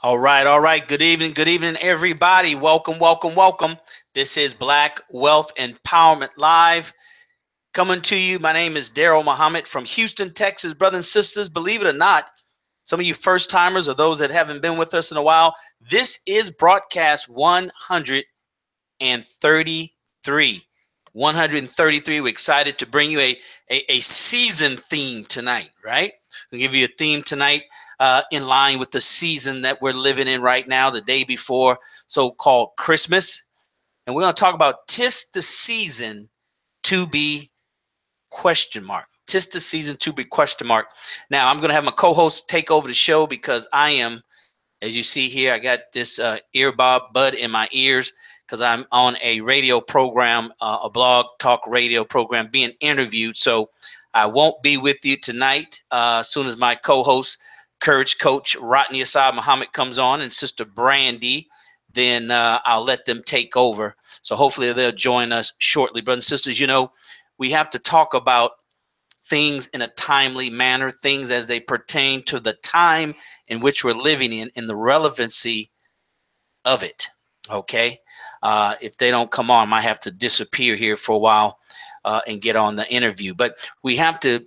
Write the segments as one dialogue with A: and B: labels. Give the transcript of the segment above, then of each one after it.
A: All right. Good evening, everybody. Welcome, welcome, welcome. This is Black Wealth Empowerment Live coming to you. My name is Daryl Muhammad from Houston, Texas. Brothers and sisters, believe it or not, some of you first timers or those that haven't been with us in a while, this is broadcast 133. 133. We're excited to bring you a season theme tonight, right? We'll give you a theme tonight in line with the season that we're living in right now, the day before so-called Christmas. And we're going to talk about tis the season to be question mark. Tis the season to be question mark. Now, I'm going to have my co-host take over the show because I am, as you see here, I got this earbud bud in my ears because I'm on a radio program, a blog talk radio program being interviewed. So I won't be with you tonight. As soon as my co-host, Courage Coach Rodney Assad Muhammad comes on and Sister Brandy, then I'll let them take over. So hopefully they'll join us shortly. Brothers and sisters, we have to talk about things in a timely manner, things as they pertain to the time in which we're living in and the relevancy of it. Okay. If they don't come on, I might have to disappear here for a while and get on the interview. But we have to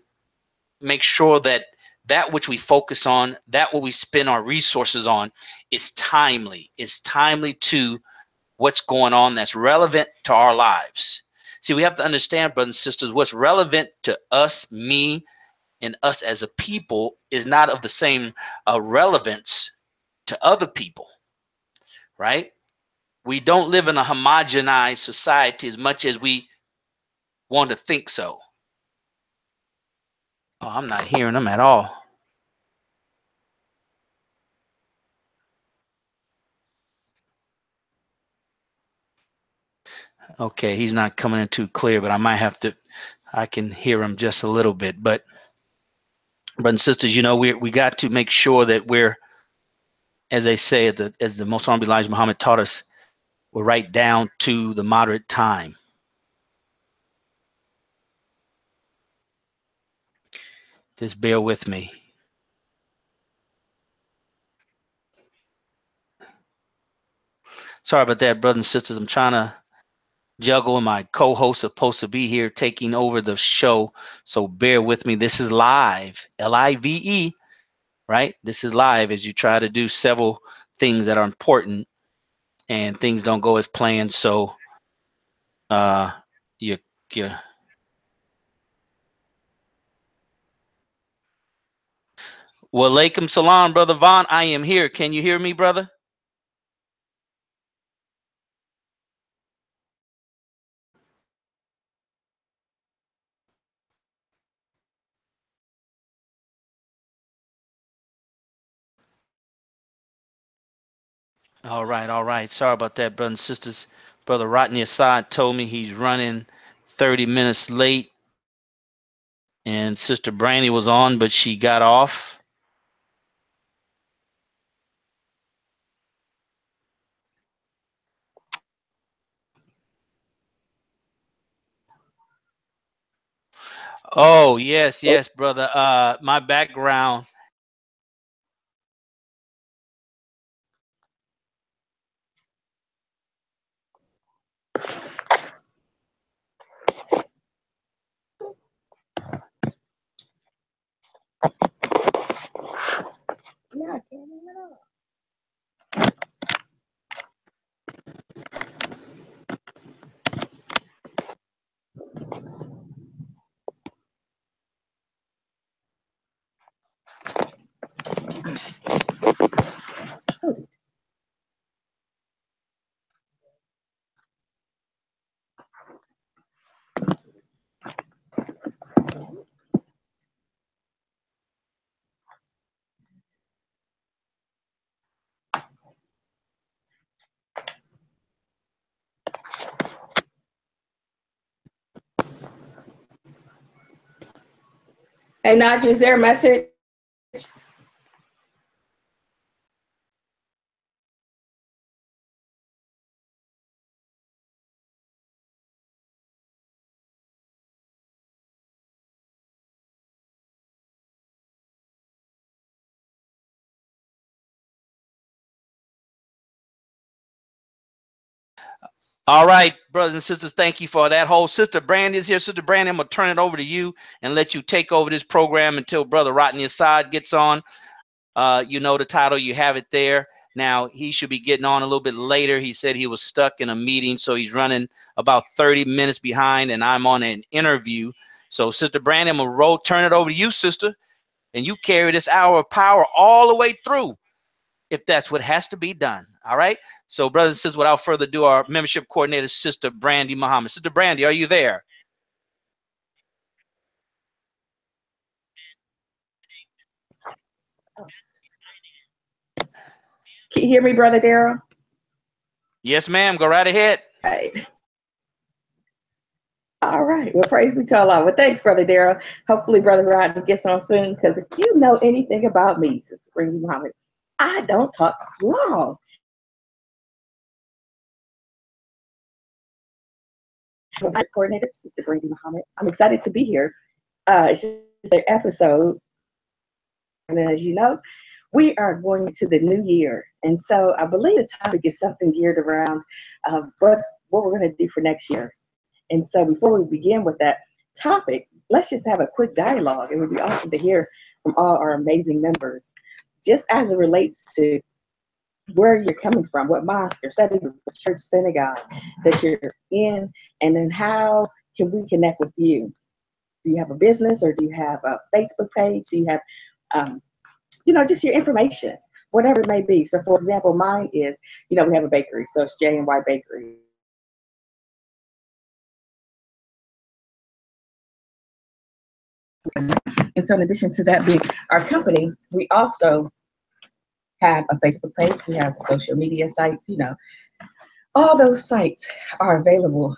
A: make sure that that which we focus on, that what we spend our resources on is timely. It's timely to what's going on that's relevant to our lives. See, we have to understand, brothers and sisters, what's relevant to us, me, and us as a people is not of the same relevance to other people, right? We don't live in a homogenized society as much as we want to think so. Oh, I'm not hearing them at all. Okay, he's not coming in too clear, but I might have to, I can hear him just a little bit. But brothers and sisters, we got to make sure that we're, as they say, as the Most Honorable Elijah Muhammad taught us, we're right down to the moderate time. Just bear with me. Sorry about that, brothers and sisters. I'm trying to juggle, and my co-host supposed to be here taking over the show. So bear with me. This is live, Live, right? This is live as you try to do several things that are important and things don't go as planned. So you you Walaikum salam, brother Vaughn. I am here. Can you hear me, brother? All right, all right. Sorry about that, brothers and sisters. Brother Rodney Assad told me he's running 30 minutes late, and Sister Brandy was on, but she got off. Oh, yes, yes, brother. My background.
B: Hey, Najee, is there a message?
A: All right, brothers and sisters, thank you for that. Whole Sister Brandy is here. Sister Brandy, I'm gonna turn it over to you and let you take over this program until Brother Rodney Assad gets on. You know the title, you have it there. Now he should be getting on a little bit later. He said he was stuck in a meeting, so he's running about 30 minutes behind, and I'm on an interview. So, Sister Brandy, I'm gonna turn it over to you, sister, and you carry this hour of power all the way through, if that's what has to be done. All right. So, brothers and sisters, without further ado, our membership coordinator, Sister Brandy Muhammad. Sister Brandy, are you there?
B: Can you hear me, Brother Daryl?
A: Yes, ma'am. Go right ahead.
B: Right. All right. Well, praise be to Allah. Well, thanks, Brother Daryl. Hopefully, Brother Rodney gets on soon, because if you know anything about me, Sister Brady Muhammad, I don't talk long. My coordinator, Sister Brady Muhammad. I'm excited to be here. It's just an episode, and as you know, we are going to the new year, and so I believe the topic is something geared around what we're going to do for next year. And so before we begin with that topic, let's just have a quick dialogue. It would be awesome to hear from all our amazing members, just as it relates to where you're coming from, what mosque or study, church, synagogue that you're in, and then how can we connect with you? Do you have a business, or do you have a Facebook page? Do you have, just your information, whatever it may be. So, for example, mine is, we have a bakery, so it's J&Y Bakery. And so in addition to that being our company, we also have a Facebook page. We have social media sites, all those sites are available.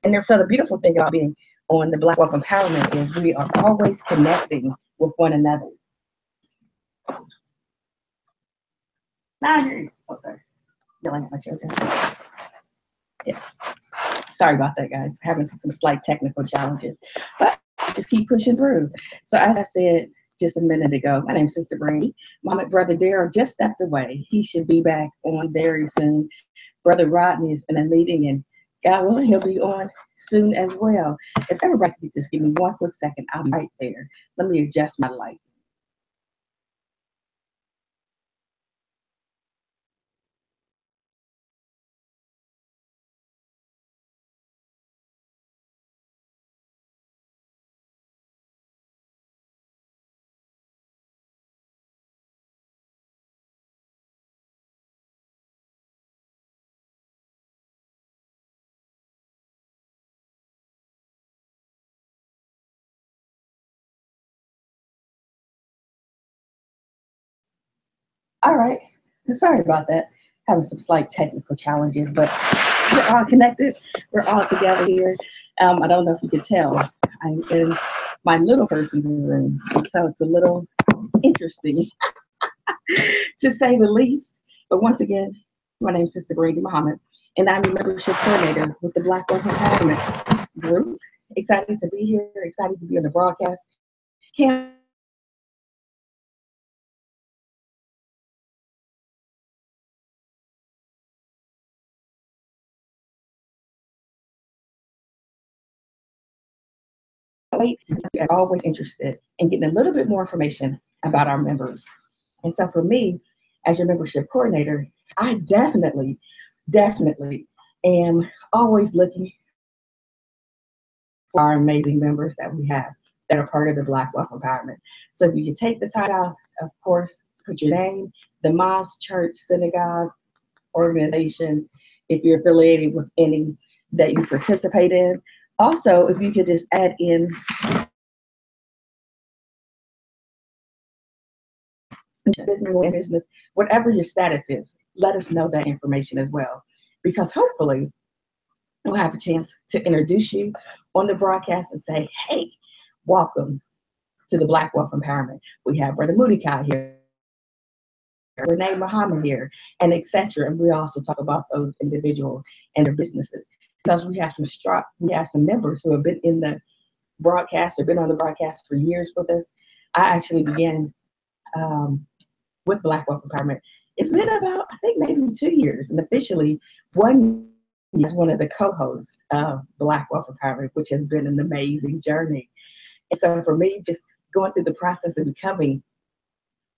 B: And so the beautiful thing about being on the Black Wealth Empowerment is we are always connecting with one another. Yelling at my children. Yeah. Sorry about that, guys. Having some slight technical challenges, but just keep pushing through. So as I said just a minute ago, my name's Sister Brady. Mama, Brother Daryl just stepped away. He should be back on very soon. Brother Rodney is in a meeting, and God willing, he'll be on soon as well. If everybody could just give me one quick second, I'm right there. Let me adjust my light. All right. Sorry about that. Having some slight technical challenges, but we're all connected. We're all together here. I don't know if you can tell. I'm in my little person's room, so it's a little interesting to say the least. But once again, my name is Sister Brady Muhammad, and I'm a membership coordinator with the Black Wealth Empowerment Group. Excited to be here. Excited to be on the broadcast. Can't wait. We are always interested in getting a little bit more information about our members. And so for me, as your membership coordinator, I definitely am always looking for our amazing members that we have that are part of the Black Wealth Empowerment. So if you can take the time out, of course, put your name, the mosque, church, synagogue, organization, if you're affiliated with any that you participate in. Also, if you could just add in business, whatever your status is, let us know that information as well. Because hopefully we'll have a chance to introduce you on the broadcast and say, hey, welcome to the Black Wealth Empowerment. We have Brother Moody Kai here, Renee Muhammad here, and etc. And we also talk about those individuals and their businesses. Because we have some members who have been in the broadcast or been on the broadcast for years with us. I actually began with Black Wealth Empowerment It's been about, I think, maybe 2 years, and officially 1 year as one of the co-hosts of Black Wealth Empowerment, which has been an amazing journey. And so for me, just going through the process of becoming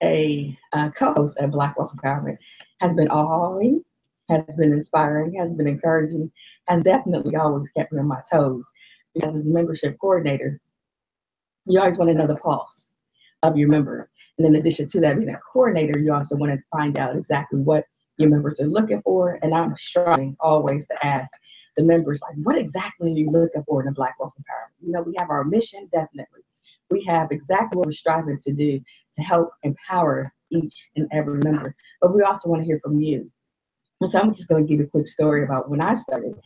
B: a co-host of Black Wealth Empowerment has been awing, has been inspiring, has been encouraging, has definitely always kept me on my toes. Because as a membership coordinator, you always want to know the pulse of your members. And in addition to that, being a coordinator, you also want to find out exactly what your members are looking for. And I'm striving always to ask the members, like, what exactly are you looking for in a Black Wealth Empowerment? You know, we have our mission, definitely. We have exactly what we're striving to do to help empower each and every member. But we also want to hear from you. And so I'm just going to give you a quick story about when I started.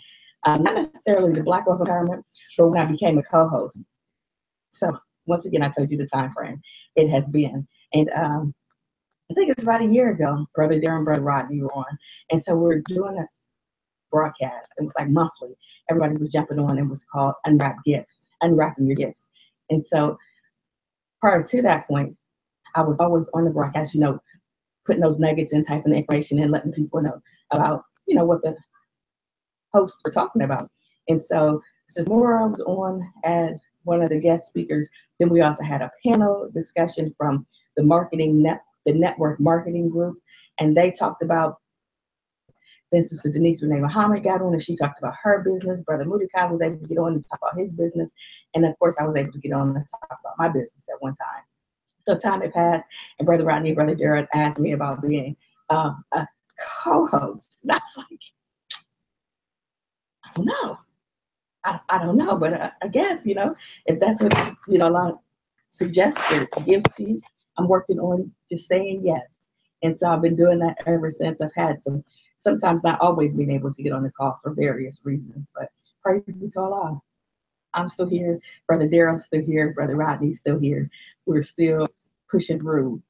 B: Not necessarily the Black Wealth Empowerment, but when I became a co-host. So once again, I told you the time frame it has been. And I think it's about a year ago, Brother Darren, Brother Rodney were on. And so we're doing a broadcast. It was like monthly. Everybody was jumping on. It was called Unwrap Gifts, Unwrapping Your Gifts. And so prior to that point, I was always on the broadcast, you know, putting those nuggets in, typing the information and letting people know about, you know, what the hosts were talking about. And so since more was on as one of the guest speakers, then we also had a panel discussion from the the network marketing group, and they talked about, then Sister Denise Renee Muhammad got on and she talked about her business. Brother Mudikai was able to get on and talk about his business. And of course, I was able to get on and talk about my business at one time. So time had passed, and Brother Rodney and Brother Darren asked me about being a co-host. And I was like, I don't know. I don't know, but I guess, you know, if that's what, you know, Allah suggests or gives to you, I'm working on just saying yes. And so I've been doing that ever since. I've had sometimes not always being able to get on the call for various reasons, but praise be to Allah. I'm still here. Brother Daryl's still here. Brother Rodney's still here. We're still pushing through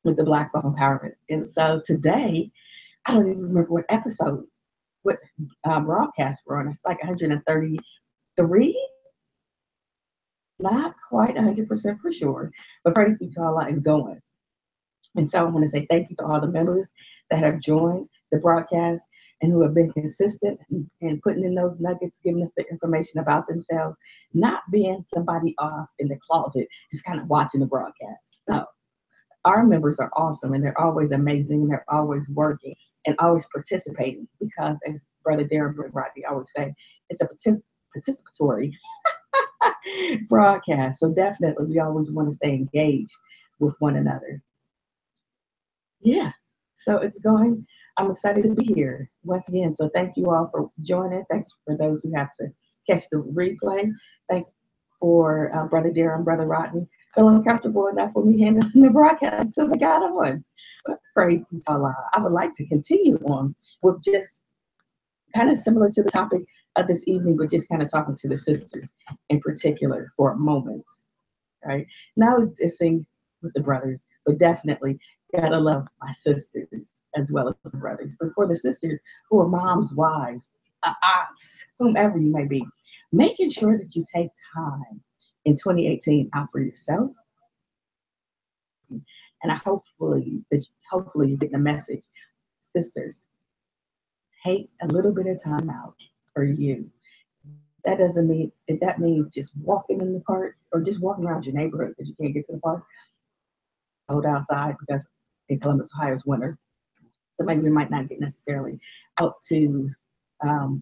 B: with the Black Wealth Empowerment. And so today, I don't even remember what episode, what broadcast we're on. It's like 133. Not quite 100% for sure, but praise be to Allah is going. And so I want to say thank you to all the members that have joined the broadcast and who have been consistent and putting in those nuggets, giving us the information about themselves, not being somebody off in the closet, just kind of watching the broadcast. No, our members are awesome and they're always amazing and they're always working and always participating because, as Brother Darren Rodney always say, it's a participatory broadcast. So definitely we always want to stay engaged with one another. Yeah, so it's going. I'm excited to be here once again. So thank you all for joining. Thanks for those who have to catch the replay. Thanks for Brother Darren, Brother Rodney, feeling comfortable enough with me handling the broadcast until they got on. But praise be to Allah. I would like to continue on with just kind of similar to the topic of this evening, but just kind of talking to the sisters in particular for a moment. Right now, dissing with the brothers, but definitely gotta love my sisters as well as the brothers. But for the sisters who are moms, wives, aunts, whomever you may be, making sure that you take time in 2018 out for yourself. And hopefully you're getting a message. Sisters, take a little bit of time out for you. That doesn't mean, if that means just walking in the park or just walking around your neighborhood because you can't get to the park, hold outside because in Columbus, Ohio, it's winter. So maybe we might not get necessarily out to the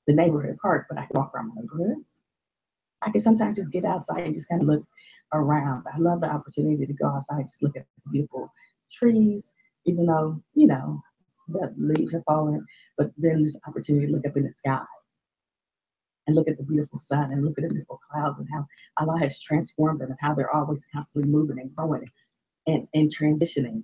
B: neighborhood park, but I can walk around my neighborhood. I can sometimes just get outside and just kind of look around. I love the opportunity to go outside, just look at the beautiful trees, even though, you know, the leaves are falling, but then there's opportunity to look up in the sky and look at the beautiful sun and look at the beautiful clouds and how Allah has transformed them and how they're always constantly moving and growing and transitioning.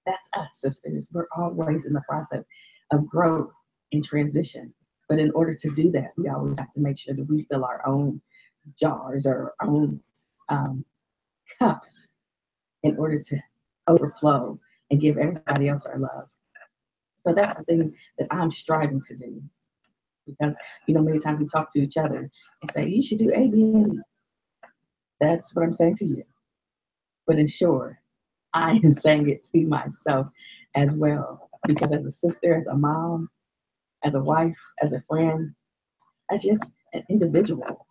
B: That's us, sisters. We're always in the process of growth and transition. But in order to do that, we always have to make sure that we fill our own jars or our own cups in order to overflow and give everybody else our love. So that's the thing that I'm striving to do. Because, you know, many times we talk to each other and say, you should do A, B, and E. That's what I'm saying to you. But ensure I am saying it to myself as well. Because as a sister, as a mom, as a wife, as a friend, as just an individual,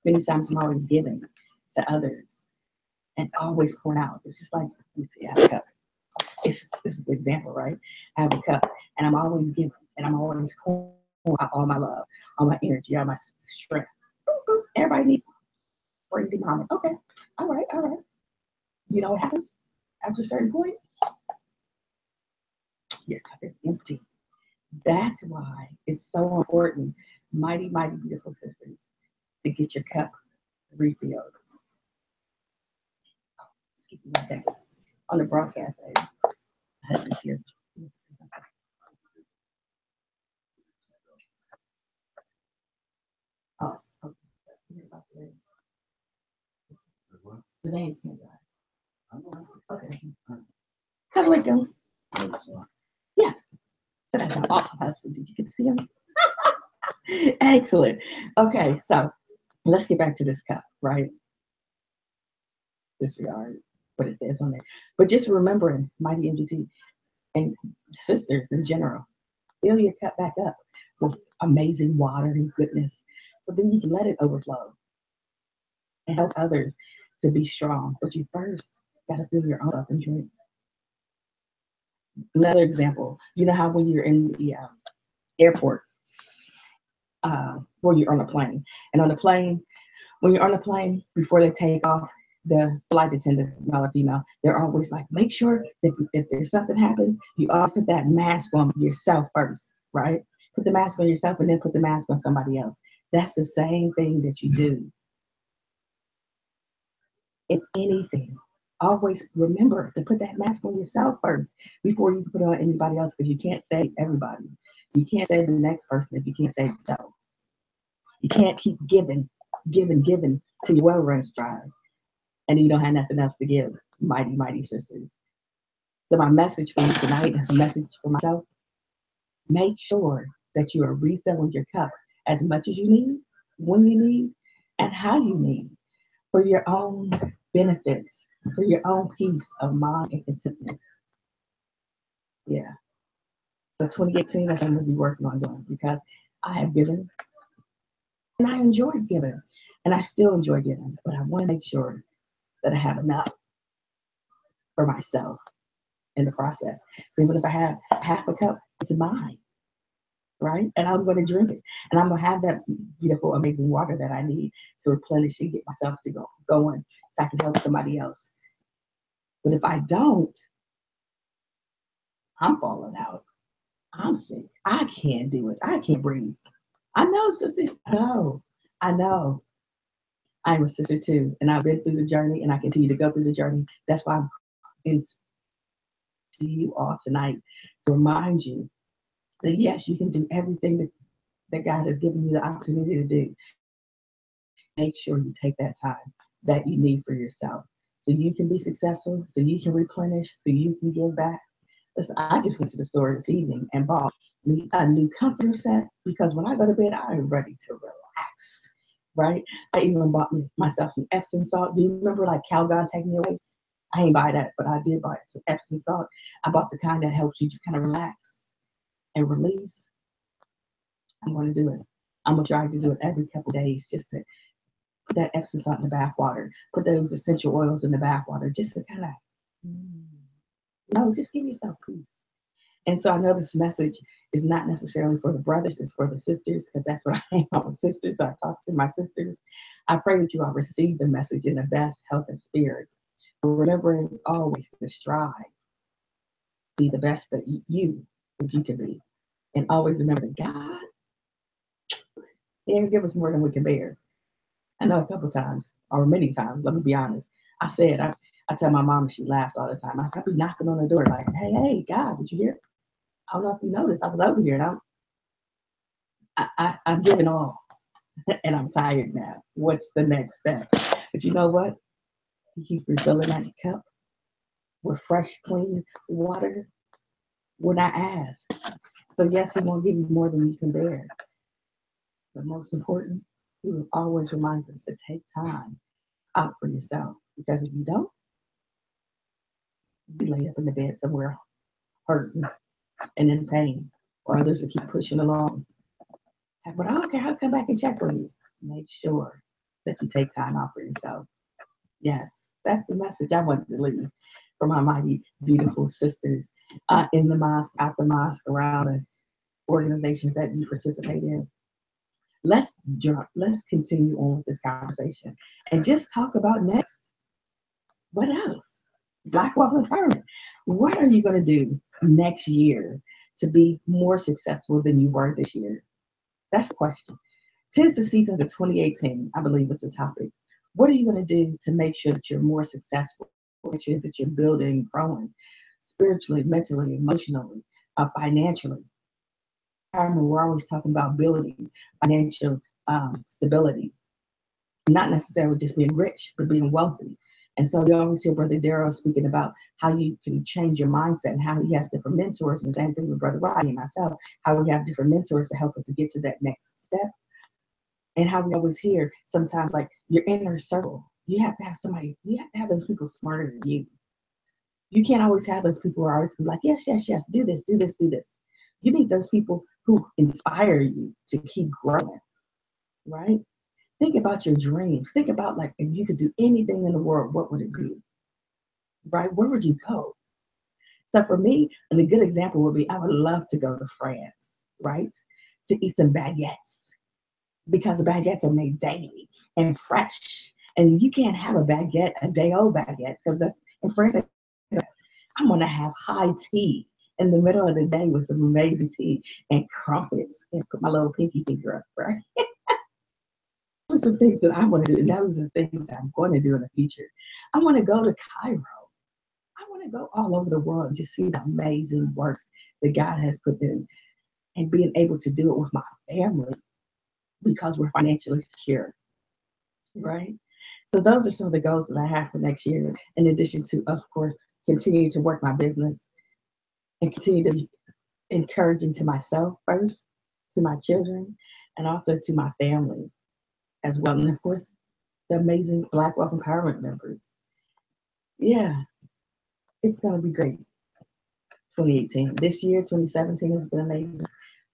B: many times I'm always giving to others and always pouring out. It's just like, you see, I have a cup. This is the example, right? I have a cup and I'm always giving and I'm always pouring out all my love, all my energy, all my strength. Everybody needs Brandy Mama. Okay. All right. All right. You know what happens after a certain point? Your cup is empty. That's why it's so important, mighty, mighty, beautiful sisters, to get your cup refilled. Excuse me 1 second. On the broadcast, my husband's here. Oh, okay. The name can't die. Okay. Assalamualaikum. Yeah. So that's an awesome husband. Did you get to see him? Excellent. Okay, so let's get back to this cup, right? Disregard what it says on there. But just remembering, mighty MGT and sisters in general, fill your cup back up with amazing water and goodness. So then you can let it overflow and help others to be strong. But you first got to fill your own up and drink. Another example, you know how when you're in the airport, or you're on a plane, and on the plane, when you're on the plane, before they take off, the flight attendants, male or female, they're always like, make sure that if there's something happens, you always put that mask on yourself first, right? Put the mask on yourself and then put the mask on somebody else. That's the same thing that you do in anything. Always remember to put that mask on yourself first before you put it on anybody else, because you can't save everybody. You can't save the next person if you can't save yourself. You can't keep giving, giving till your well runs dry and you don't have nothing else to give, mighty, mighty sisters. So my message for you tonight, a message for myself, make sure that you are refilling your cup as much as you need, when you need, and how you need, for your own benefits, for your own peace of mind and contentment. Yeah. So 2018, that's what I'm going to be working on doing, because I have given and I enjoyed giving and I still enjoy giving, but I want to make sure that I have enough for myself in the process. So even if I have half a cup, it's mine, right? And I'm going to drink it, and I'm going to have that beautiful, amazing water that I need to replenish and get myself to go going, so I can help somebody else. But if I don't, I'm falling out. I'm sick. I can't do it. I can't breathe. I know, sisters. I know. I'm a sister too, and I've been through the journey, and I continue to go through the journey. That's why I'm in to you all tonight to remind you that yes, you can do everything that God has given you the opportunity to do. Make sure you take that time that you need for yourself so you can be successful, so you can replenish, so you can give back. Listen, I just went to the store this evening and bought me a new comforter set, because when I go to bed, I'm ready to relax, right? I even bought myself some Epsom salt. Do you remember like Calgon taking me away? I ain't buy that, but I did buy some Epsom salt. I bought the kind that helps you just kind of relax and release. I'm going to do it. I'm going to try to do it every couple of days, just to put that Epsom salt in the bath water, put those essential oils in the bath water, just to kind of, no, just give yourself peace. And so I know this message is not necessarily for the brothers, it's for the sisters, because that's what I am. I'm a sister, so I talk to my sisters. I pray that you all receive the message in the best health and spirit. Remembering always to strive, be the best that you can be. And always remember that God, He didn't give us more than we can bear. I know a couple times, or many times, let me be honest. I tell my mom, and she laughs all the time. I be knocking on the door like, hey, God, did you hear? I don't know if you noticed. I was over here and I'm giving all. And I'm tired now. What's the next step? But you know what? You keep refilling that cup with fresh, clean water when I ask. So yes, He won't give you more than you can bear. But most important, He will always reminds us to take time out for yourself. Because if you don't, laid up in the bed somewhere hurting and in pain, or others will keep pushing along. But okay, I'll come back and check on you. Make sure that you take time out for yourself. Yes, that's the message I wanted to leave for my mighty, beautiful sisters in the mosque, out the mosque, around the organizations that you participate in. Let's continue on with this conversation and just talk about next. What else? Black wealth empowerment. What are you going to do next year to be more successful than you were this year? That's the question. 'Tis the season of 2018, I believe is the topic. What are you going to do to make sure that you're more successful? Make sure that you're building, growing spiritually, mentally, emotionally, financially. I remember we're always talking about building financial stability, not necessarily just being rich, but being wealthy. And so you always hear Brother Darrell speaking about how you can change your mindset and how he has different mentors. And the same thing with Brother Rodney and myself, how we have different mentors to help us to get to that next step. And how we always hear sometimes like your inner circle. You have to have somebody, you have to have those people smarter than you. You can't always have those people who are always like, yes, yes, yes, do this, do this, do this. You need those people who inspire you to keep growing, right? Think about your dreams. Think about like if you could do anything in the world, what would it be? Right? Where would you go? So for me, and a good example would be I would love to go to France, right? To eat some baguettes because the baguettes are made daily and fresh. And you can't have a baguette, a day old baguette, because that's in France. I'm gonna have high tea in the middle of the day with some amazing tea and crumpets and put my little pinky finger up, right? Those are some things that I want to do, and those are the things that I'm going to do in the future. I want to go to Cairo. I want to go all over the world and just see the amazing works that God has put in, and being able to do it with my family because we're financially secure, right? So those are some of the goals that I have for next year, in addition to, of course, continue to work my business and continue to be encouraging to myself first, to my children, and also to my family as well. And of course, the amazing Black Wealth Empowerment members. Yeah, it's going to be great. 2018. This year, 2017 has been amazing.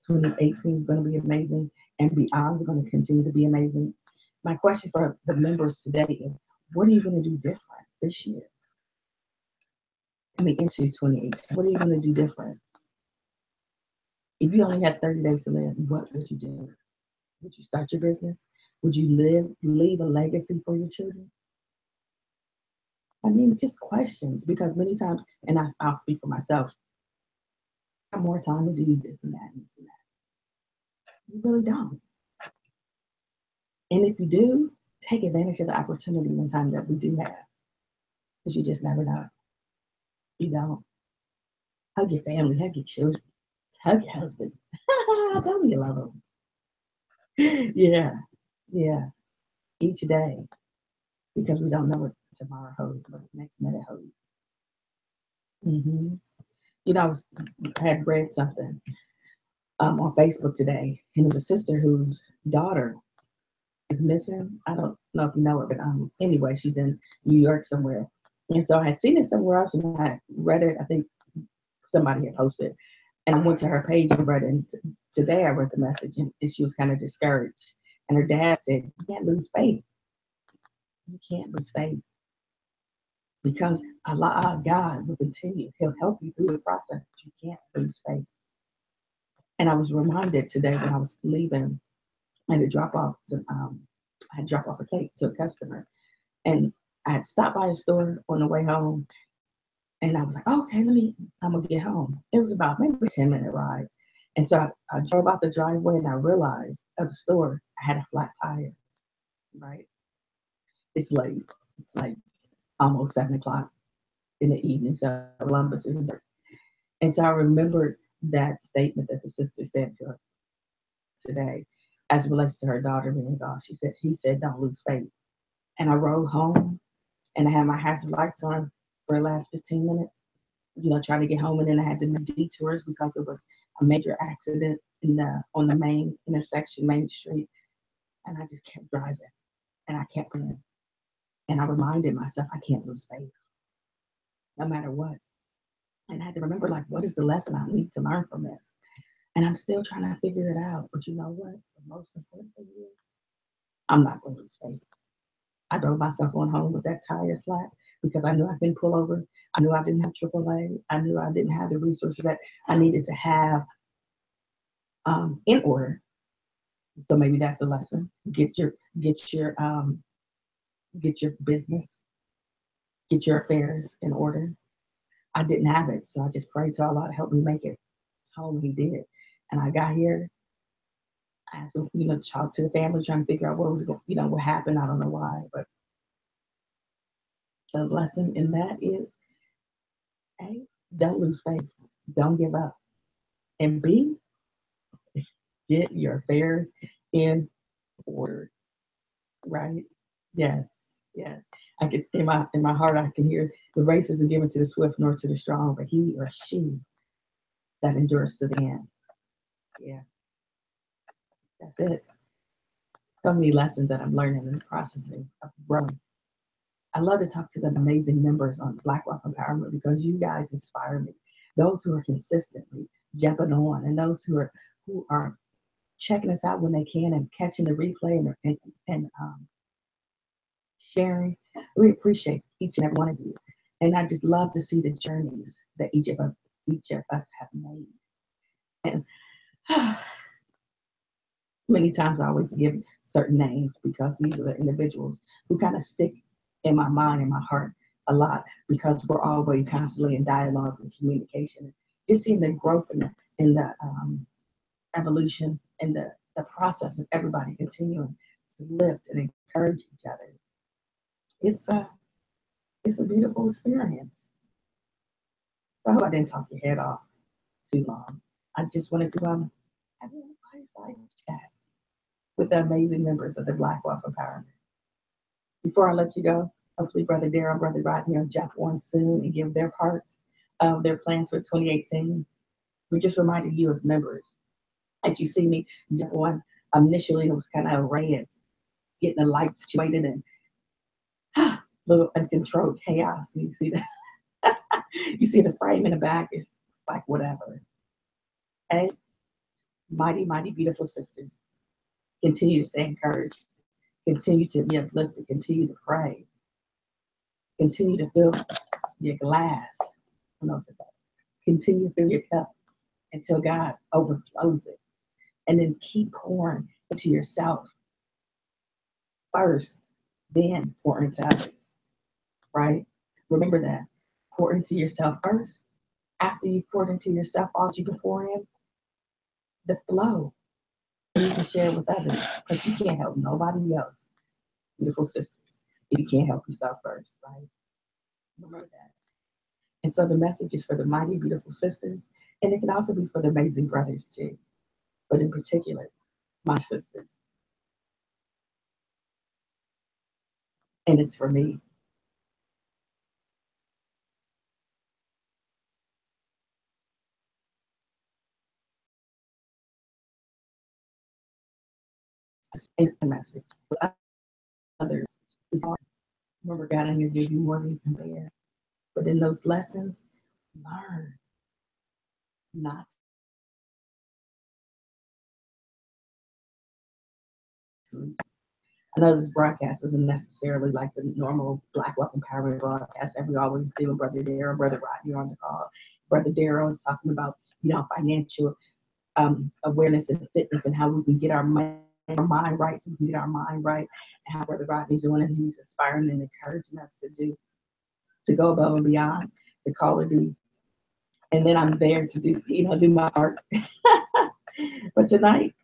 B: 2018 is going to be amazing. And beyond is going to continue to be amazing. My question for the members today is, what are you going to do different this year? Coming into 2018, what are you going to do different? If you only had 30 days to live, what would you do? Would you start your business? Would you leave a legacy for your children? I mean, just questions, because many times, and I'll speak for myself, I have more time to do this and that and this and that. You really don't. And if you do, take advantage of the opportunity and time that we do have, because you just never know. You don't. Hug your family, hug your children, hug your husband. Tell me you love them. Yeah, yeah. Each day, because we don't know what tomorrow holds, what the next minute holds. Mm-hmm. You know, I had read something on Facebook today, and it was a sister whose daughter is missing. I don't know if you know her, but anyway, she's in New York somewhere. And so I had seen it somewhere else, and I read it. I think somebody had posted, and I went to her page and read it. And today I read the message, and she was kind of discouraged. And her dad said, "You can't lose faith. You can't lose faith, because Allah, God, will continue. He'll help you through the process, but you can't lose faith." And I was reminded today when I was leaving, I had to drop off I had to drop off a cake to a customer, and I had stopped by a store on the way home, and I was like, oh, okay, I'm gonna get home. It was about maybe a 10-minute ride, and so I drove out the driveway, and I realized at the store I had a flat tire. Right, it's late. It's like almost 7 o'clock in the evening, so Columbus is dark. And so I remembered that statement that the sister said to her today as it relates to her daughter being gone. He said, don't lose faith. And I rode home, and I had my hazard lights on for the last 15 minutes, trying to get home. And then I had to make detours because it was a major accident on the main intersection, Main Street. And I just kept driving, and I kept going. And I reminded myself, I can't lose faith, no matter what. And I had to remember, like, what is the lesson I need to learn from this? And I'm still trying to figure it out. But you know what? The most important thing is I'm not going to lose faith. I drove myself on home with that tire flat because I knew I couldn't pull over. I knew I didn't have AAA. I knew I didn't have the resources that I needed to have in order. So maybe that's a lesson. Get your get your business, get your affairs in order. I didn't have it, so I just prayed to Allah to help me make it home. He did, and I got here. I had to, talk to the family, trying to figure out what was going, what happened. I don't know why, but the lesson in that is, A, don't lose faith, don't give up, and B, get your affairs in order. Right? Yes, yes. I can in my heart I can hear the race isn't given to the swift nor to the strong, but he or she that endures to the end. Yeah, that's it. So many lessons that I'm learning in the process of growing. I love to talk to the amazing members on Black Wealth Empowerment because you guys inspire me. Those who are consistently jumping on, and those who are checking us out when they can and catching the replay and sharing. We appreciate each and every one of you, and I just love to see the journeys that each of us have made. And many times I always give certain names because these are the individuals who kind of stick in my mind and my heart a lot because we're always constantly in dialogue and communication. Just seeing the growth and the evolution and the process of everybody continuing to lift and encourage each other. It's a it's a beautiful experience. So I hope I didn't talk your head off too long. I just wanted to have a little fireside chat with the amazing members of the Black Wealth Empowerment. Before I let you go, hopefully Brother Darrell, Brother Rodney will jump on soon and give their parts of their plans for 2018. We just reminded you as members, as you see me jump on, initially it was kind of ran, getting the lights situated and little uncontrolled chaos. You see that? You see the frame in the back, it's like whatever. Hey, mighty, mighty, beautiful sisters, continue to stay encouraged, continue to be uplifted, continue to pray, continue to fill your glass. Continue to fill your cup until God overflows it. And then keep pouring into yourself first, then pour into others, right? Remember that. Pour into yourself first. After you've poured into yourself all you can pour in, the flow you can share with others because you can't help nobody else, beautiful sisters, if you can't help yourself first, right? Remember that. And so the message is for the mighty, beautiful sisters, and it can also be for the amazing brothers too, but in particular, my sisters. And it's for me. It's the message with others. Remember, God ain't gonna give you more than you can bear. But in those lessons, learn not to lose. I know this broadcast isn't necessarily like the normal Black Wealth Empowerment broadcast that we always do. And Brother Darrell, Brother Rodney on the call. Brother Darrell is talking about, financial awareness and fitness and how we can get our mind right, so we can get our mind right, and how Brother Rodney's doing, and he's inspiring and encouraging us to go above and beyond the call of duty. And then I'm there to do my part. But tonight,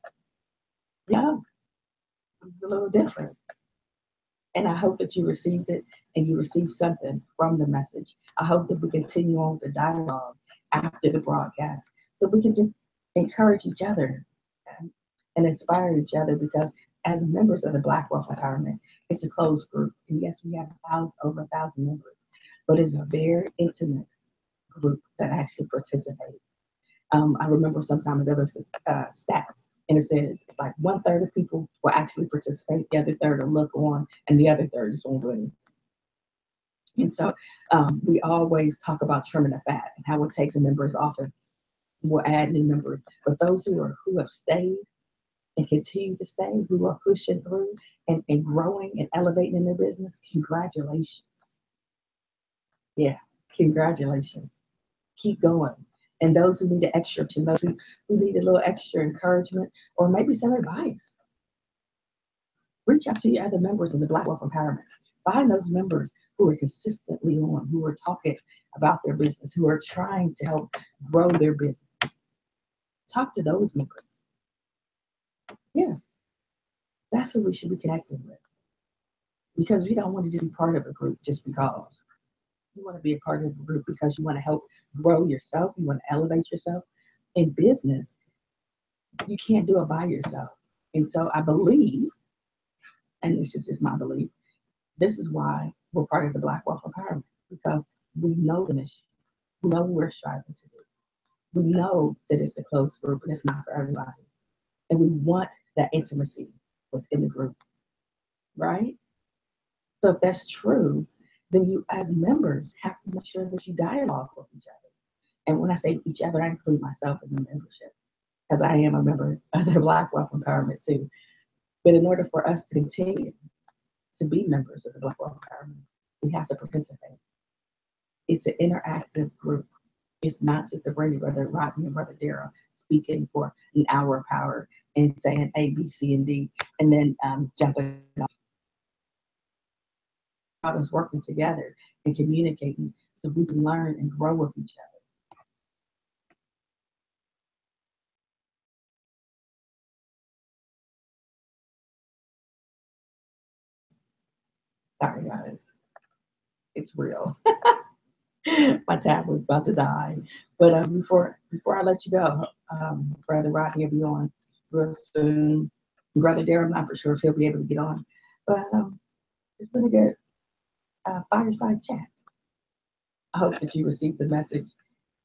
B: yeah, it's a little different. And I hope that you received it and you received something from the message. I hope that we continue on the dialogue after the broadcast so we can just encourage each other and inspire each other because as members of the Black Wealth Empowerment, it's a closed group. And yes, we have over 1,000 members, but it's a very intimate group that actually participate. I remember sometime there was stats, and it says it's like 1/3 of people will actually participate, the other third will look on, and the other third is won't do anything. And so we always talk about trimming the fat and how it takes members off and we'll add new members. But those who have stayed and continue to stay, who are pushing through and growing and elevating in their business, congratulations. Yeah, congratulations. Keep going. And those who need an extra, and those who need a little extra encouragement or maybe some advice, reach out to your other members of the Black Wealth Empowerment. Find those members who are consistently on, who are talking about their business, who are trying to help grow their business. Talk to those members. Yeah, that's who we should be connecting with. Because we don't want to just be part of a group just because. You want to be a part of a group because you want to help grow yourself. You want to elevate yourself. In business, you can't do it by yourself. And so I believe, and this is just my belief, this is why we're part of the Black Wealth Empowerment, because we know the mission. We know what we're striving to do. We know that it's a closed group and it's not for everybody. And we want that intimacy within the group, right? So if that's true, then you as members have to make sure that you dialogue with each other. And when I say each other, I include myself in the membership, because I am a member of the Black Wealth Empowerment too. But in order for us to continue to be members of the Black Wealth Empowerment, we have to participate. It's an interactive group. It's not Sister Brady, Brother Rodney, and Brother Daryl speaking for an hour of power and saying A, B, C, and D, and then jumping off. Us working together and communicating so we can learn and grow with each other. Sorry, guys. It's real. My tablet's about to die. But before I let you go, Brother Rodney will be on real soon. Brother Daryl, I'm not for sure if he'll be able to get on. But it's been a good fireside chat. I hope that you received the message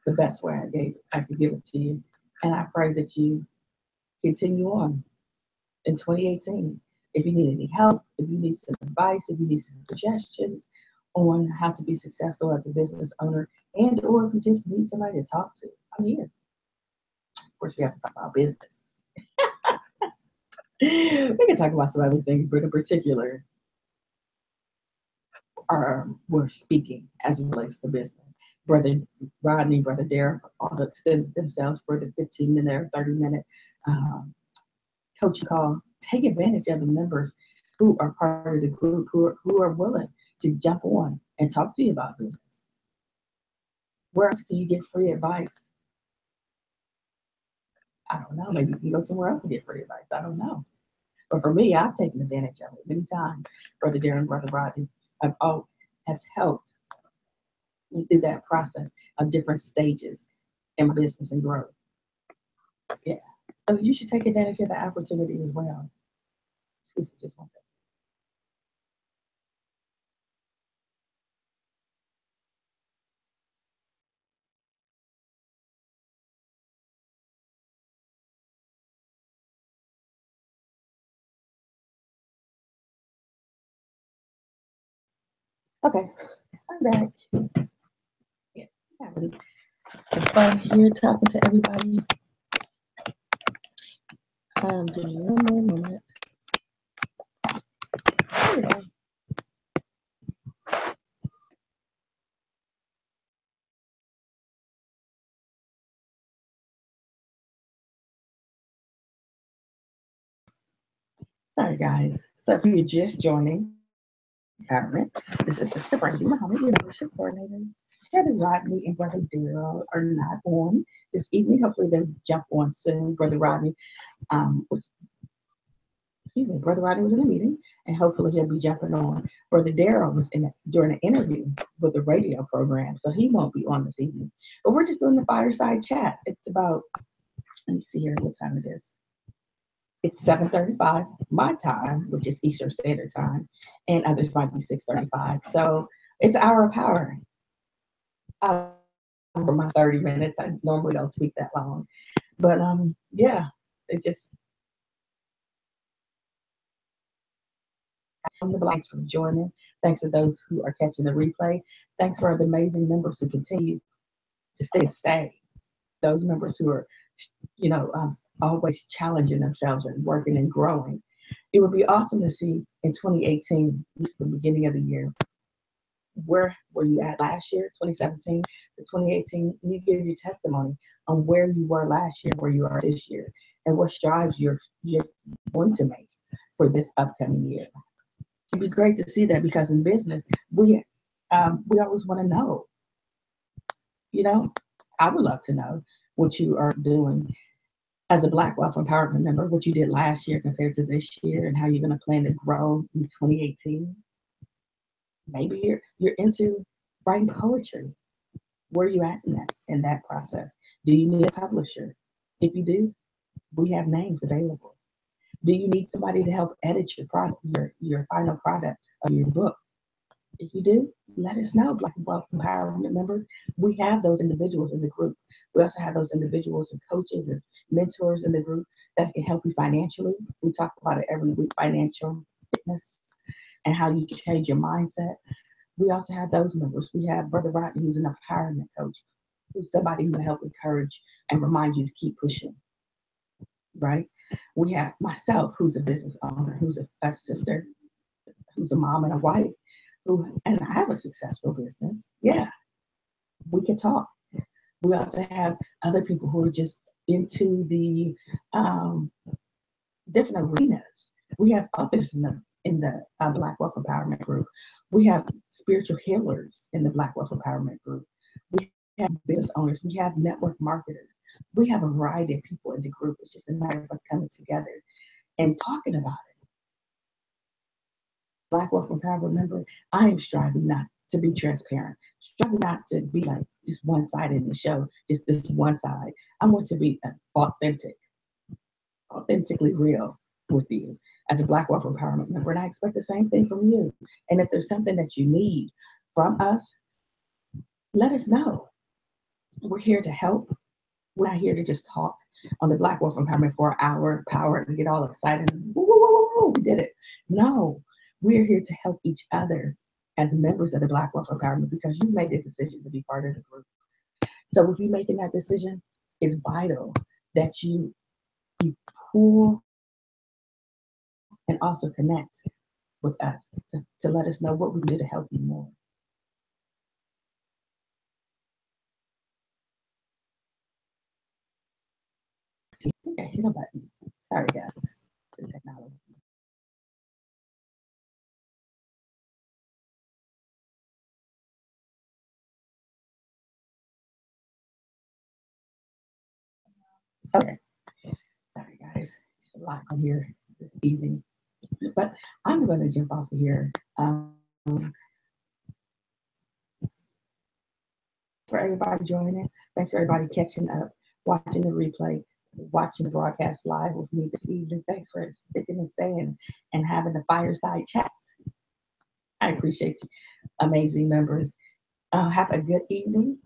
B: the best way I could give it to you. And I pray that you continue on in 2018. If you need any help, if you need some advice, if you need some suggestions on how to be successful as a business owner, and or if you just need somebody to talk to, I'm here. Of course, we have to talk about business. We can talk about some other things, but in particular, we're speaking as it relates to business. Brother Rodney, Brother Derek also extended themselves for the 15-minute or 30-minute coaching call. Take advantage of the members who are part of the group, who are willing to jump on and talk to you about business. Where else can you get free advice? I don't know. Maybe you can go somewhere else and get free advice. I don't know. But for me, I've taken advantage of it many times. Brother Darren, Brother Rodney has helped me through that process of different stages in my business and growth. Yeah. So you should take advantage of the opportunity as well. Excuse me, just one second. Okay, I'm back. Yeah, just having some fun here talking to everybody. Give me one more moment. There we go. Sorry, guys. So if you're just joining Empowerment, this is Sister Brady Muhammad, your membership coordinator. Brother Rodney and Brother Daryl are not on this evening. Hopefully they'll jump on soon. Brother Rodney Brother Rodney was in a meeting, and hopefully he'll be jumping on. Brother Daryl was during an interview with the radio program, so he won't be on this evening. But we're just doing the fireside chat. It's about, let me see here what time it is. It's 7:35 my time, which is Eastern Standard Time, and others might be 6:35. So it's an hour of power. For my 30 minutes, I normally don't speak that long, but yeah, it just the blinds for joining. Thanks to those who are catching the replay. Thanks for the amazing members who continue to stay. Those members who are, always challenging themselves and working and growing. It would be awesome to see in 2018, at least the beginning of the year, where were you at last year, 2017 to 2018? You give your testimony on where you were last year, where you are this year, and what strides you're going to make for this upcoming year. It'd be great to see that because in business, we always want to know. I would love to know what you are doing as a Black Wealth Empowerment member, what you did last year compared to this year, and how you're going to plan to grow in 2018. Maybe you're into writing poetry. Where are you at in that process? Do you need a publisher? If you do, we have names available. Do you need somebody to help edit your product, your final product of your book? If you do, let us know, Black Wealth Empowerment members. We have those individuals in the group. We also have those individuals and coaches and mentors in the group that can help you financially. We talk about it every week, financial fitness and how you can change your mindset. We also have those members. We have Brother Rodney, who's an empowerment coach, who's somebody who will help encourage and remind you to keep pushing, right? We have myself, who's a business owner, who's a sister, who's a mom and a wife, and I have a successful business. Yeah, we can talk. We also have other people who are just into the different arenas. We have others in the Black Wealth Empowerment group. We have spiritual healers in the Black Wealth Empowerment group. We have business owners. We have network marketers. We have a variety of people in the group. It's just a matter of us coming together and talking about it. Black Wealth Empowerment member, I am striving not to be transparent, striving not to be like just one side in the show, just this one side. I want to be authentically real with you as a Black Wealth Empowerment member. And I expect the same thing from you. And if there's something that you need from us, let us know. We're here to help. We're not here to just talk on the Black Wealth Empowerment for an hour, power, and get all excited. Woo, woo, woo, woo, we did it. No, we're here to help each other as members of the Black Wealth Empowerment because you made the decision to be part of the group. So if you're making that decision, it's vital that you pull and also connect with us to let us know what we can do to help you more. I think I hit a button. Sorry, guys. The technology. Okay. Sorry, guys. It's a lot on here this evening. But I'm going to jump off of here. For everybody joining, thanks for everybody catching up, watching the replay, watching the broadcast live with me this evening. Thanks for sticking and staying and having the fireside chats. I appreciate you, amazing members. Have a good evening.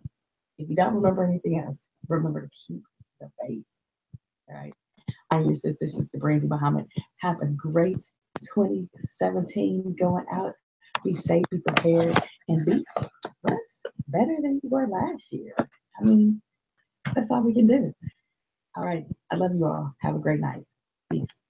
B: If you don't remember anything else, remember to keep the faith. All right. I'm your Sister Brandy Muhammad. Have a great 2017 going out. Be safe, be prepared, and be better than you were last year. I mean, that's all we can do. All right. I love you all. Have a great night. Peace.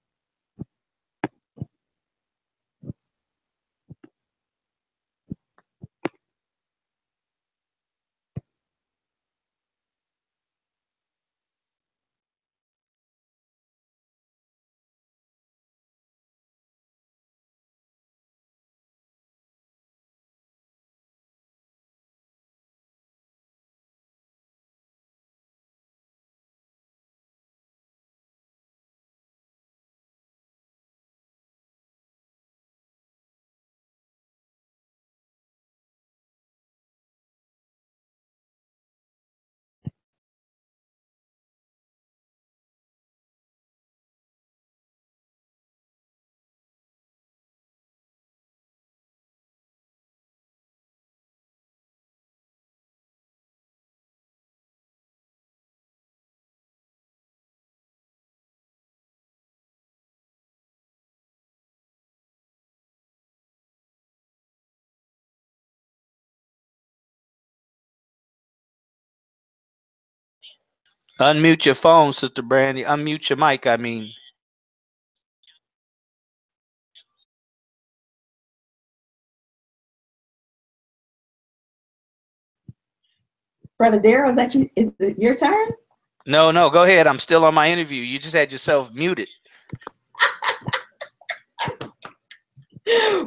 A: Unmute your phone, Sister Brandy. Unmute your mic, I mean.
B: Brother Daryl, is that you? Is it your turn?
A: No, no, go ahead. I'm still on my interview. You just had yourself muted.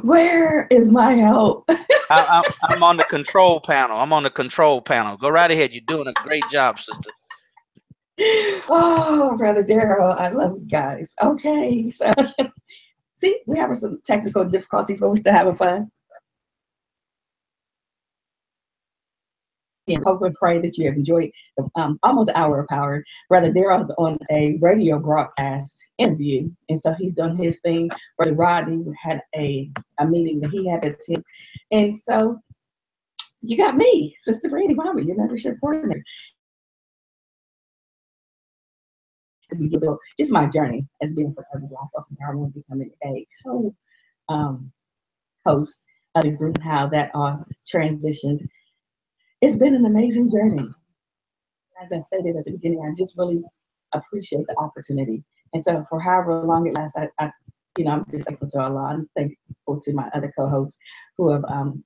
B: Where is my help?
A: I'm on the control panel. I'm on the control panel. Go right ahead. You're doing a great job, sister.
B: Oh, Brother Daryl, I love you guys. Okay, so see, we're having some technical difficulties, but we're still having fun. And hope and pray that you have enjoyed the almost hour of power. Brother Daryl's on a radio broadcast interview, and so he's done his thing. Brother Rodney had a meeting that he had to attend, and so you got me, Sister Brandy Mama, your membership coordinator. Just my journey as being forever Black Empowerment, becoming a host of the group, how that transitioned. It's been an amazing journey. As I said it at the beginning, I just really appreciate the opportunity. And so for however long it lasts, I'm just thankful to Allah. I'm thankful to my other co-hosts who have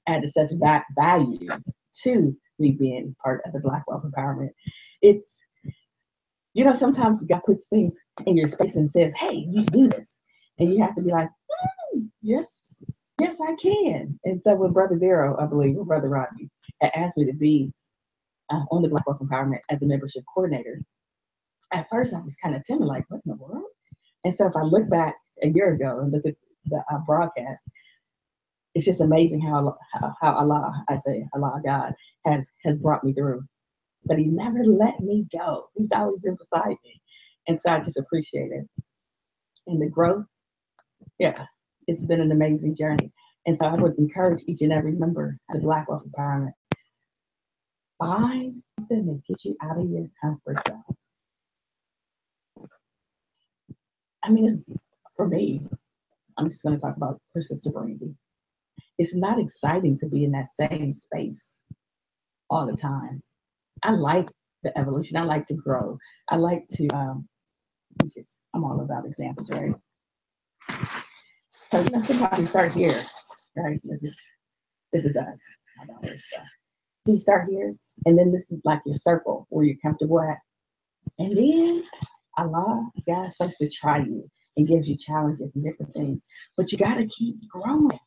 B: added such value to me being part of the Black Wealth Empowerment. It's, sometimes God puts things in your space and says, hey, you do this. And you have to be like, yes, I can. And so when Brother Daryl, I believe, or Brother Rodney, had asked me to be on the Black Wealth Empowerment as a membership coordinator, at first I was kind of timid, like, what in the world? And so if I look back a year ago and look at the broadcast, it's just amazing how Allah, God, has brought me through. But he's never let me go. He's always been beside me. And so I just appreciate it. And the growth, yeah, it's been an amazing journey. And so I would encourage each and every member of the Black Wealth Empowerment, find something that gets you out of your comfort zone. I mean, it's, for me, I'm just going to talk about Sister Brandy. It's not exciting to be in that same space all the time. I like the evolution. I like to grow. I like to, I'm all about examples, right? So, sometimes you start here, right? This is us. So you start here, and then this is like your circle where you're comfortable at. And then Allah, God starts to try you and gives you challenges and different things. But you got to keep growing.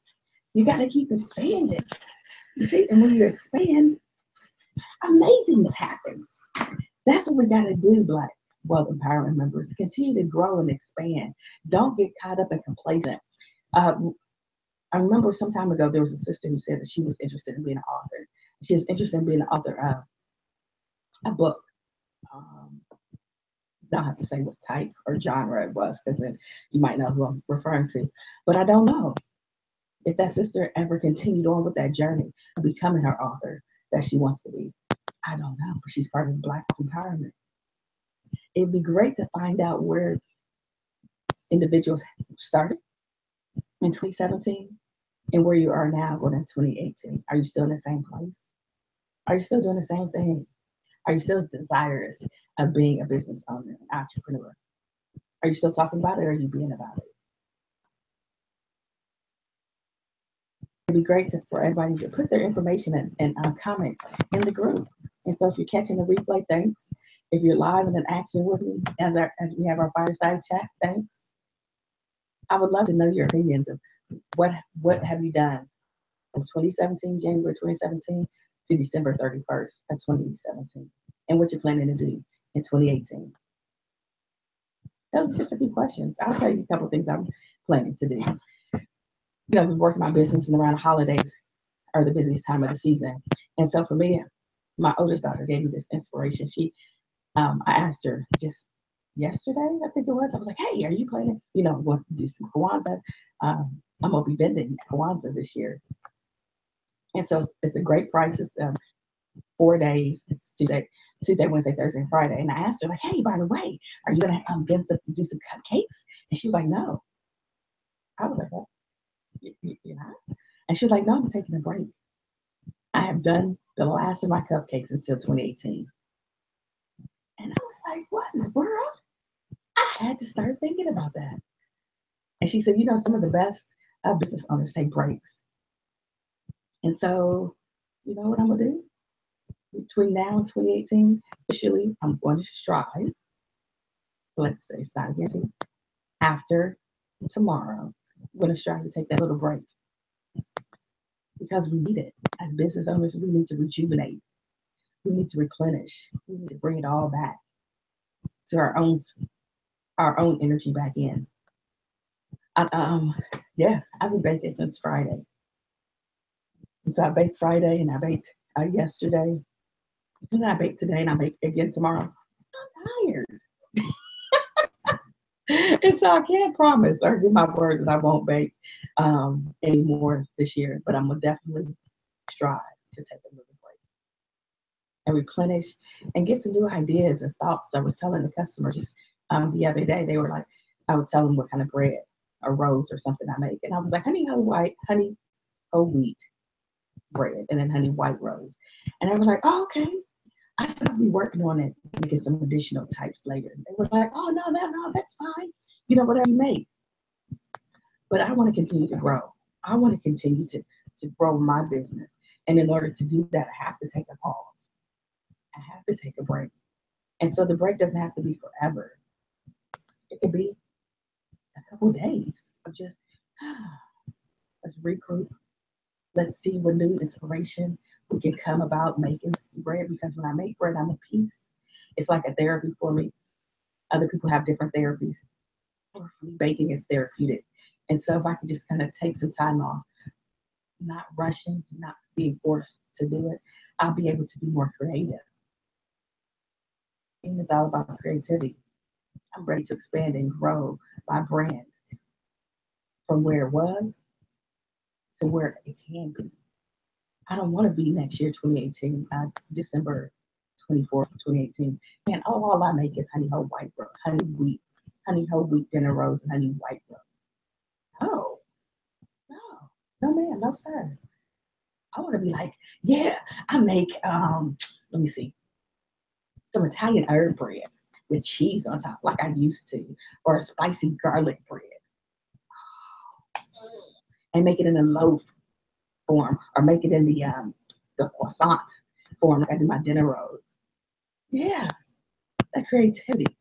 B: You got to keep expanding. You see, and when you expand, amazingness happens. That's what we got to do, Black Wealth Empowerment members. Continue to grow and expand. Don't get caught up and complacent. I remember some time ago, there was a sister who said that she was interested in being an author. She was interested in being an author of a book. Don't have to say what type or genre it was, because then you might know who I'm referring to. But I don't know if that sister ever continued on with that journey of becoming her author that she wants to be. I don't know, but she's part of Black Empowerment. It'd be great to find out where individuals started in 2017 and where you are now going in 2018. Are you still in the same place? Are you still doing the same thing? Are you still desirous of being a business owner, an entrepreneur? Are you still talking about it, or are you being about it? It'd be great for everybody to put their information and comments in the group. And so if you're catching the replay, thanks. If you're live in an action with me as we have our fireside chat, thanks. I would love to know your opinions of what have you done from 2017, January 2017 to December 31st of 2017, and what you're planning to do in 2018. Those are just a few questions. I'll tell you a couple of things I'm planning to do. I've been working my business, and around the holidays are the busiest time of the season. And so for me, my oldest daughter gave me this inspiration. I asked her just yesterday, I think it was, I was like, hey, are you planning, want to do some Kwanzaa? I'm going to be vending Kwanzaa this year. And so it's a great price. It's 4 days. It's Tuesday, Wednesday, Thursday, and Friday. And I asked her, like, hey, by the way, are you going to do some cupcakes? And she was like, no. I was like, what? You're not? And she was like, no, I'm taking a break. I have done the last of my cupcakes until 2018. And I was like, what in the world? I had to start thinking about that. And she said, you know, some of the best business owners take breaks. And so, you know what I'm gonna do? Between now and 2018, officially, I'm going to strive. Let's say it's not a guarantee. After tomorrow, I'm going to strive to take that little break because we need it. As business owners, we need to rejuvenate. We need to replenish. We need to bring it all back to our own energy back in. Yeah, I've been baking since Friday. And so I baked Friday and I baked yesterday. And I baked today and I bake again tomorrow. I'm tired. And so I can't promise or give my word that I won't bake anymore this year, but I'm gonna definitely strive to take a little break and replenish and get some new ideas and thoughts. I was telling the customers just the other day, they were like, I would tell them what kind of bread or rolls or something I make, and I was like, honey whole wheat bread, and then honey white rolls, and I was like, oh, okay. I said I'll be working on it and get some additional types later. And they were like, oh no, that's fine. You know, whatever you make. But I want to continue to grow. I want to continue to grow my business. And in order to do that, I have to take a pause. I have to take a break. And so the break doesn't have to be forever. It could be a couple of days of just let's regroup. Let's see what new inspiration we can come about making bread, because when I make bread, I'm at peace. It's like a therapy for me. Other people have different therapies. For me, baking is therapeutic. And so if I can just kind of take some time off, not rushing, not being forced to do it, I'll be able to be more creative. And it's all about creativity. I'm ready to expand and grow my brand from where it was to where it can be. I don't want to be next year, 2018, December 24th, 2018. And all I make is honey whole wheat dinner rolls and honey white rolls. No, no, no, ma'am, no, sir. I want to be like, yeah, I make, let me see, some Italian herb bread with cheese on top, like I used to, or a spicy garlic bread, and make it in a loaf form, or make it in the croissant form, like I do my dinner rolls. Yeah, that creativity.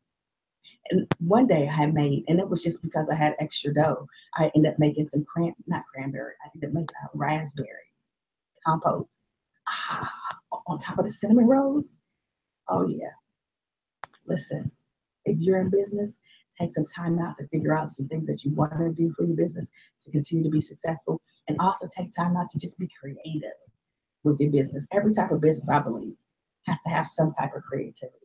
B: And one day I had made, and it was just because I had extra dough, I ended up making some not cranberry, I ended up making a raspberry compote on top of the cinnamon rolls. Oh yeah. Listen, if you're in business, take some time out to figure out some things that you want to do for your business to continue to be successful, and also take time out to just be creative with your business. Every type of business, I believe, has to have some type of creativity.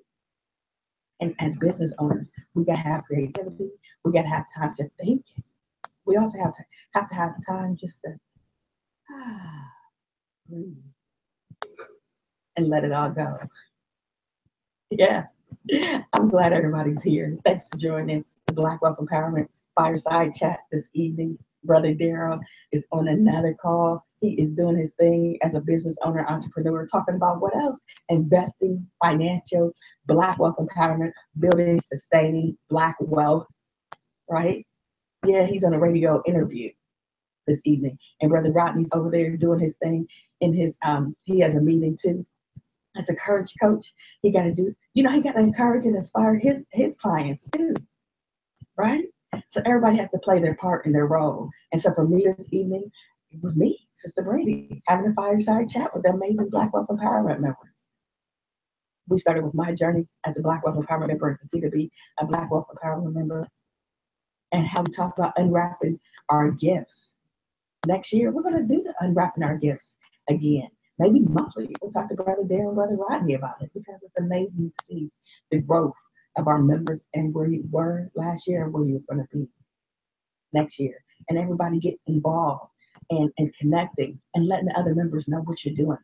B: And as business owners, we gotta have creativity. We gotta have time to think. We also have to have time just to breathe and let it all go. Yeah. I'm glad everybody's here. Thanks for joining the Black Wealth Empowerment Fireside Chat this evening. Brother Daryl is on another call. He is doing his thing as a business owner, entrepreneur, talking about what else? Investing, financial, Black Wealth Empowerment, building, sustaining Black wealth, right? Yeah, he's on a radio interview this evening. And Brother Rodney's over there doing his thing in his, he has a meeting too. As a courage coach, he got to do, he got to encourage and inspire his clients too, right? So everybody has to play their part in their role. And so for me this evening, it was me, Sister Brady, having a fireside chat with the amazing Black Wealth Empowerment members. We started with my journey as a Black Wealth Empowerment member and continue to be a Black Wealth Empowerment member, and how we talk about unwrapping our gifts. Next year, we're going to do the unwrapping our gifts again. Maybe monthly. We'll talk to Brother Darren and Brother Rodney about it, because it's amazing to see the growth of our members and where you were last year and where you're going to be next year. And everybody get involved and connecting and letting the other members know what you're doing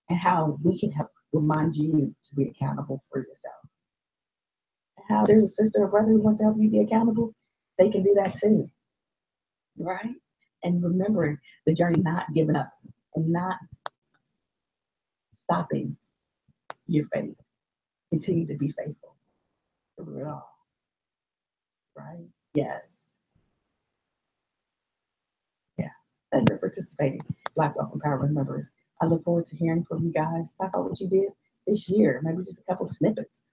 B: and how we can help remind you to be accountable for yourself. And how there's a sister or brother who wants to help you be accountable, they can do that too, right? And remembering the journey, not giving up and not stopping your faith. Continue to be faithful. through it all, right? Yes. Yeah. Thank you for participating, Black Wealth Empowerment members. I look forward to hearing from you guys. Talk about what you did this year, maybe just a couple snippets.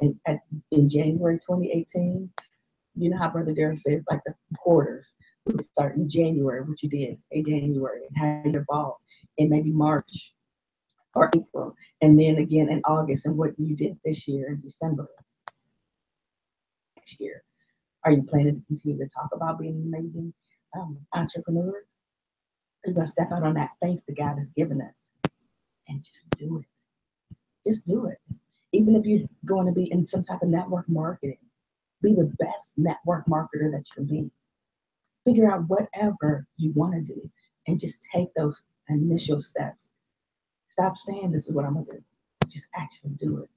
B: And in January 2018, you know how Brother Darren says, like the quarters. We start in January, what you did in January, and how you evolved in maybe March or April, and then again in August, and what you did this year in December. Next year, are you planning to continue to talk about being an amazing entrepreneur? Are you going to step out on that faith that God has given us and just do it? Just do it. Even if you're going to be in some type of network marketing, be the best network marketer that you can be. Figure out whatever you want to do and just take those initial steps. Stop saying this is what I'm going to do. Just actually do it.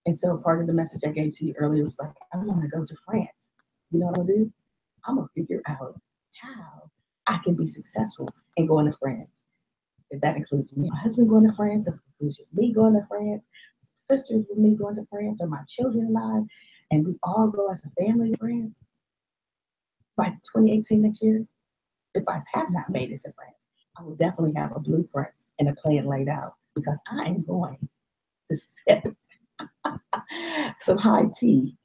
B: And so part of the message I gave to you earlier was like, I want to go to France. You know what I'm going to do? I'm going to figure out how I can be successful in going to France. If that includes me, my husband going to France, if it includes just me going to France, some sisters with me going to France, or my children and I, and we all go as a family to France. By 2018 next year, if I have not made it to France, I will definitely have a blueprint and a plan laid out, because I am going to sip some high tea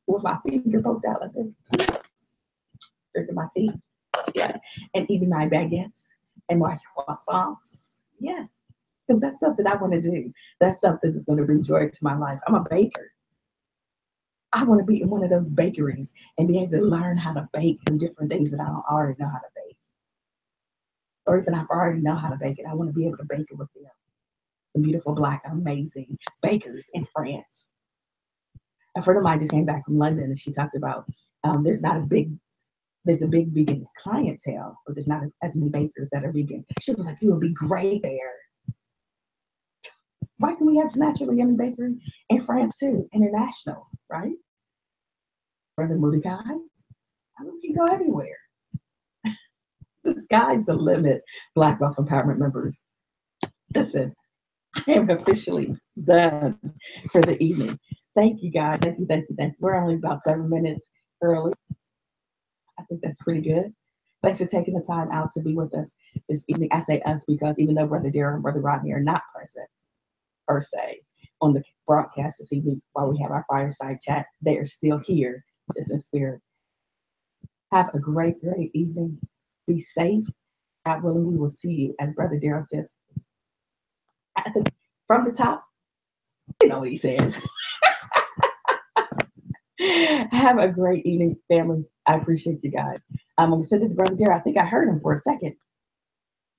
B: with my finger poked out like this, drinking my tea, yeah, and eating my baguettes and my croissants. Yes, because that's something I want to do. That's something that's going to bring joy to my life. I'm a baker. I want to be in one of those bakeries and be able to learn how to bake some different things that I don't already know how to bake. Or even if I already know how to bake it, I want to be able to bake it with them. Some beautiful, Black, amazing bakers in France. A friend of mine just came back from London, and she talked about there's a big vegan clientele, but there's not as many bakers that are vegan. She was like, you would be great there. Why can we have naturally yummy bakery in France too? International, right? Brother Mordecai, I mean, we can go everywhere. The sky's the limit, Black Wealth Empowerment members. Listen, I am officially done for the evening. Thank you, guys. Thank you, thank you, thank you. We're only about 7 minutes early. I think that's pretty good. Thanks for taking the time out to be with us this evening. I say us because even though Brother Darren and Brother Rodney are not present, per se, on the broadcast this evening while we have our fireside chat, they are still here with us in spirit. Have a great, great evening. Be safe. God willing, we will see you, as Brother Darren says, from the top. You know what he says. Have a great evening, family. I appreciate you guys. I'm going to send it to Brother Darren. I think I heard him for a second.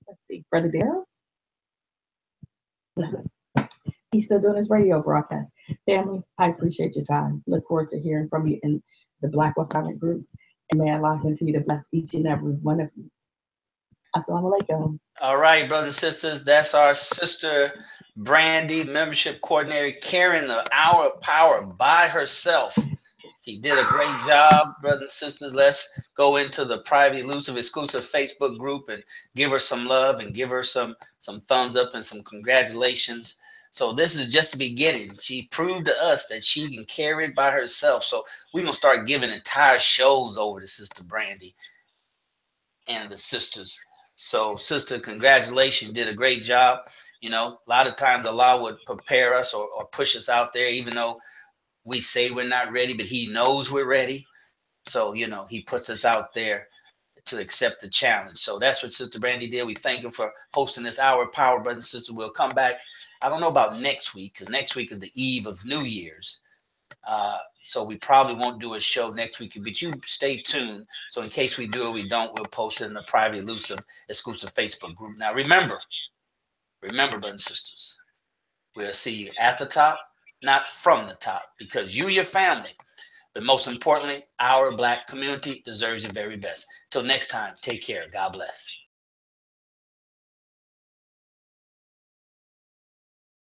B: Let's see. Brother Darren? No. He's still doing his radio broadcast. Family, I appreciate your time. Look forward to hearing from you in the Black Wealth Empowerment group. And may Allah continue to bless each and every one of you. Assalamu alaikum.
A: All right, brothers and sisters, that's our sister Brandy, membership coordinator, carrying the Hour of Power by herself. She did a great job, brothers and sisters. Let's go into the private, elusive, exclusive Facebook group and give her some love and give her some thumbs up and some congratulations. So this is just the beginning. She proved to us that she can carry it by herself. So we're going to start giving entire shows over to Sister Brandy and the sisters. So, sister, congratulations. You did a great job. You know, a lot of times Allah would prepare us or push us out there, even though we say we're not ready, but he knows we're ready. So, you know, he puts us out there to accept the challenge. So that's what Sister Brandy did. We thank her for hosting this Hour of Power, brothers and sisters. We'll come back. I don't know about next week, because next week is the eve of New Year's. So we probably won't do a show next week, but you stay tuned. So in case we do or we don't, we'll post it in the private, elusive, exclusive Facebook group. Now, remember, brothers and sisters, we'll see you at the top, not from the top, because you, your family, but most importantly, our Black community deserves your very best. Till next time, take care. God bless.